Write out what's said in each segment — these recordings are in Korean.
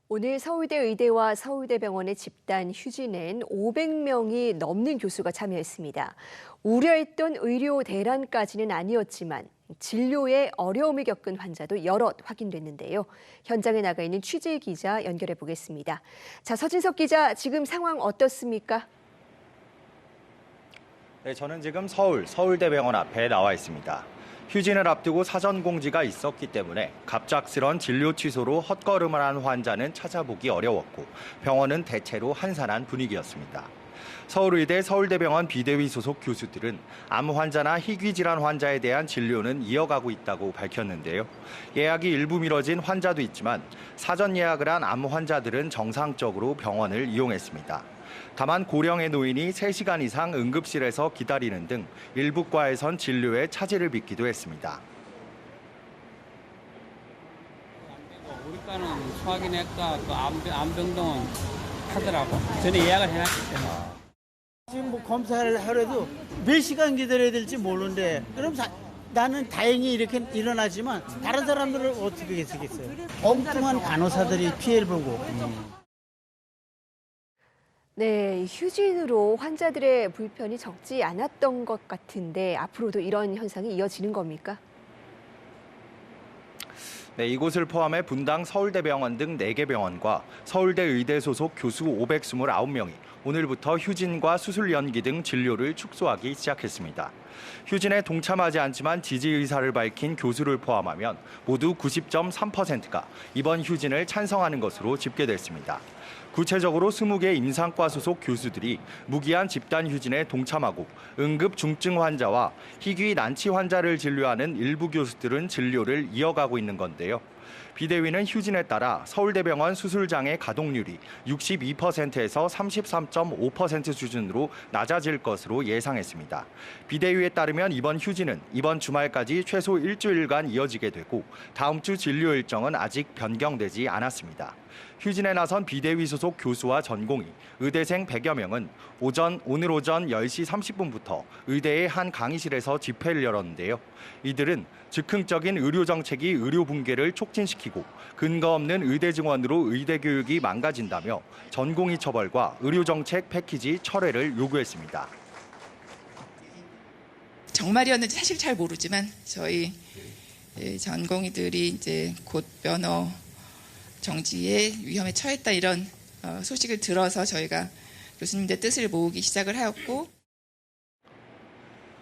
오늘 서울대 의대와 서울대병원의 집단 휴진엔 500명이 넘는 교수가 참여했습니다. 우려했던 의료 대란까지는 아니었지만 진료에 어려움을 겪은 환자도 여럿 확인됐는데요. 현장에 나가 있는 취재 기자 연결해 보겠습니다. 자, 서진석 기자, 지금 상황 어떻습니까? 네, 저는 지금 서울대병원 앞에 나와 있습니다. 휴진을 앞두고 사전 공지가 있었기 때문에 갑작스런 진료 취소로 헛걸음을 한 환자는 찾아보기 어려웠고 병원은 대체로 한산한 분위기였습니다. 서울의대 서울대병원 비대위 소속 교수들은 암 환자나 희귀 질환 환자에 대한 진료는 이어가고 있다고 밝혔는데요. 예약이 일부 미뤄진 환자도 있지만 사전 예약을 한 암 환자들은 정상적으로 병원을 이용했습니다. 다만 고령의 노인이 3시간 이상 응급실에서 기다리는 등 일부 과에선 진료에 차질을 빚기도 했습니다. 우리 과는 소화기내과, 또 암병동은 하더라고. 전에 예약을 해놨기 때문에. 지금 뭐 검사를 하려도 몇 시간 기다려야 될지 모르는데 그럼 나는 다행히 이렇게 일어나지만 다른 사람들은 어떻게 계시겠어요? 엉뚱한 간호사들이 피해를 보고. 네, 휴진으로 환자들의 불편이 적지 않았던 것 같은데 앞으로도 이런 현상이 이어지는 겁니까? 네, 이곳을 포함해 분당 서울대병원 등 4개 병원과 서울대 의대 소속 교수 529명이 오늘부터 휴진과 수술 연기 등 진료를 축소하기 시작했습니다. 휴진에 동참하지 않지만 지지 의사를 밝힌 교수를 포함하면 모두 90.3%가 이번 휴진을 찬성하는 것으로 집계됐습니다. 구체적으로 20개 임상과 소속 교수들이 무기한 집단 휴진에 동참하고 응급 중증 환자와 희귀 난치 환자를 진료하는 일부 교수들은 진료를 이어가고 있는 건데요. 비대위는 휴진에 따라 서울대병원 수술장의 가동률이 62%에서 33.5% 수준으로 낮아질 것으로 예상했습니다. 비대위에 따르면 이번 휴진은 이번 주말까지 최소 일주일간 이어지게 되고 다음 주 진료 일정은 아직 변경되지 않았습니다. 휴진에 나선 비대위 소속 교수와 전공의, 의대생 100여 명은 오늘 오전 10시 30분부터 의대의 한 강의실에서 집회를 열었는데요. 이들은 즉흥적인 의료 정책이 의료 붕괴를 촉진시키고 근거 없는 의대 증원으로 의대 교육이 망가진다며 전공의 처벌과 의료 정책 패키지 철회를 요구했습니다. 정말이었는지 사실 잘 모르지만 저희 전공의들이 이제 곧 면허 정지의 위험에 처했다 이런 소식을 들어서 저희가 교수님들 뜻을 모으기 시작을 하였고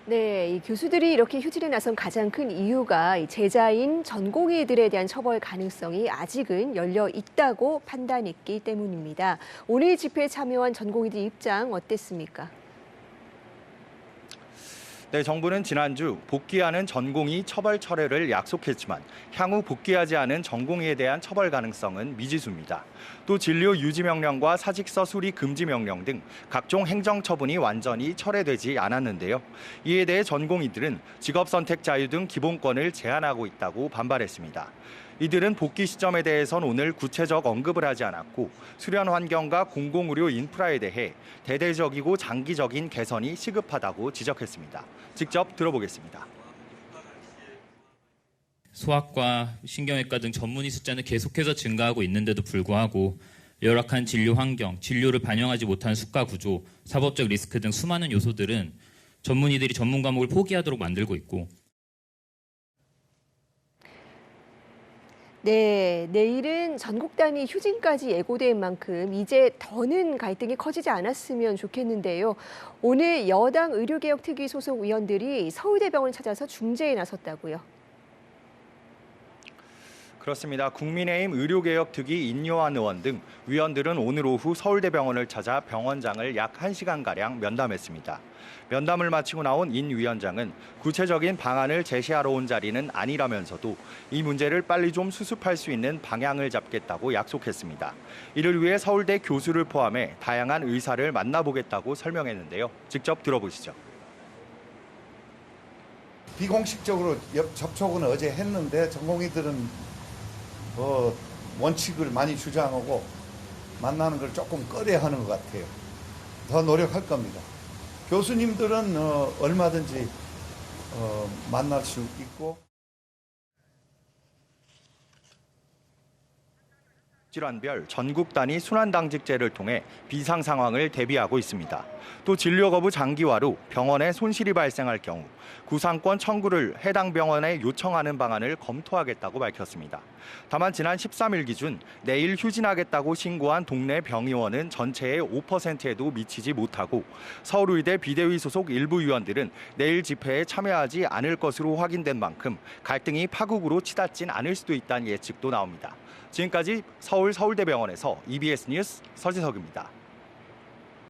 네, 이 교수들이 이렇게 휴진에 나선 가장 큰 이유가 이 제자인 전공의들에 대한 처벌 가능성이 아직은 열려 있다고 판단했기 때문입니다. 오늘 집회에 참여한 전공의들 입장 어땠습니까? 네, 정부는 지난주 복귀하는 전공의 처벌 철회를 약속했지만 향후 복귀하지 않은 전공의에 대한 처벌 가능성은 미지수입니다. 또 진료 유지 명령과 사직서 수리 금지 명령 등 각종 행정 처분이 완전히 철회되지 않았는데요. 이에 대해 전공의들은 직업 선택 자유 등 기본권을 제한하고 있다고 반발했습니다. 이들은 복귀 시점에 대해선 오늘 구체적 언급을 하지 않았고 수련 환경과 공공의료 인프라에 대해 대대적이고 장기적인 개선이 시급하다고 지적했습니다. 직접 들어보겠습니다. 소아과, 신경외과 등 전문의 숫자는 계속해서 증가하고 있는데도 불구하고 열악한 진료 환경, 진료를 반영하지 못한 수가 구조, 사법적 리스크 등 수많은 요소들은 전문의들이 전문 과목을 포기하도록 만들고 있고 네, 내일은 전국 단위 휴진까지 예고된 만큼 이제 더는 갈등이 커지지 않았으면 좋겠는데요. 오늘 여당 의료개혁특위 소속 의원들이 서울대병원을 찾아서 중재에 나섰다고요. 그렇습니다. 국민의힘 의료개혁특위 인요한 의원 등 위원들은 오늘 오후 서울대병원을 찾아 병원장을 약 1시간가량 면담했습니다. 면담을 마치고 나온 인 위원장은 구체적인 방안을 제시하러 온 자리는 아니라면서도 이 문제를 빨리 좀 수습할 수 있는 방향을 잡겠다고 약속했습니다. 이를 위해 서울대 교수를 포함해 다양한 의사를 만나보겠다고 설명했는데요. 직접 들어보시죠. 비공식적으로 접촉은 어제 했는데 전공의들은 원칙을 많이 주장하고 만나는 걸 조금 꺼려하는 것 같아요. 더 노력할 겁니다. 교수님들은 얼마든지 만날 수 있고 질환별 전국 단위 순환당직제를 통해 비상 상황을 대비하고 있습니다. 또 진료 거부 장기화로 병원에 손실이 발생할 경우 구상권 청구를 해당 병원에 요청하는 방안을 검토하겠다고 밝혔습니다. 다만 지난 13일 기준 내일 휴진하겠다고 신고한 동네 병의원은 전체의 5%에도 미치지 못하고 서울의대 비대위 소속 일부 위원들은 내일 집회에 참여하지 않을 것으로 확인된 만큼 갈등이 파국으로 치닫진 않을 수도 있다는 예측도 나옵니다. 지금까지 서울대병원에서 EBS 뉴스 서지석입니다.